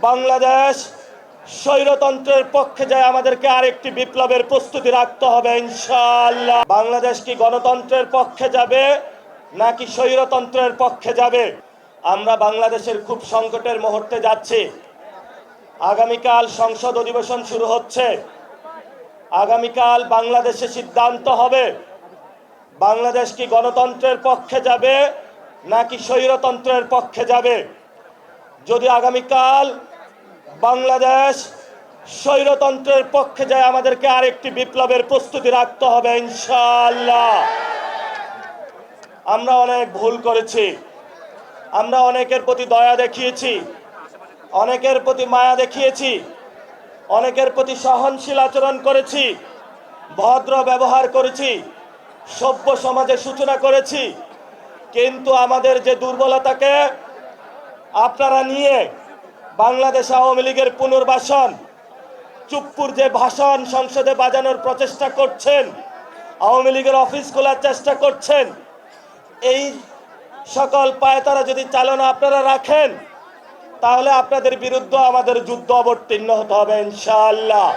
বাংলাদেশ স্বৈরতন্ত্রের পক্ষে যায় আমাদেরকে আরেকটি বিপ্লবের প্রস্তুতি রাখতে হবে ইনশাআল্লাহ। বাংলাদেশ কি গণতন্ত্রের পক্ষে যাবে নাকি স্বৈরতন্ত্রের পক্ষে যাবে? আমরা বাংলাদেশের খুব সংকটের মুহূর্তে যাচ্ছি। আগামীকাল সংসদ অধিবেশন শুরু হচ্ছে। আগামীকাল বাংলাদেশে সিদ্ধান্ত হবে বাংলাদেশ কি গণতন্ত্রের পক্ষে যাবে নাকি স্বৈরতন্ত্রের পক্ষে যাবে। যদি আগামীকাল বাংলাদেশ স্বৈরতন্ত্রের পক্ষে যায় আমাদেরকে আরেকটি বিপ্লবের প্রস্তুতি রাখতে হবে ইনশাআল্লাহ। আমরা অনেক ভুল করেছি, আমরা অনেকের প্রতি দয়া দেখিয়েছি, অনেকের প্রতি মায়া দেখিয়েছি, অনেকের প্রতি সহনশীল আচরণ করেছি, ভদ্র ব্যবহার করেছি, সভ্য সমাজের সূচনা করেছি। কিন্তু আমাদের যে দুর্বলতাকে আপনারা নিয়ে বাংলাদেশ আওয়ামী লীগের পুনর্বাসন, চুপ্পুর যে ভাষণ সংসদে বাজানোর প্রচেষ্টা করছেন, আওয়ামী লীগের অফিস খোলার চেষ্টা করছেন, এই সকল পায়তারা যদি চালনা আপনারা রাখেন তাহলে আপনাদের বিরুদ্ধে আমাদের যুদ্ধ অবতীর্ণ হতে হবে ইনশাআল্লাহ।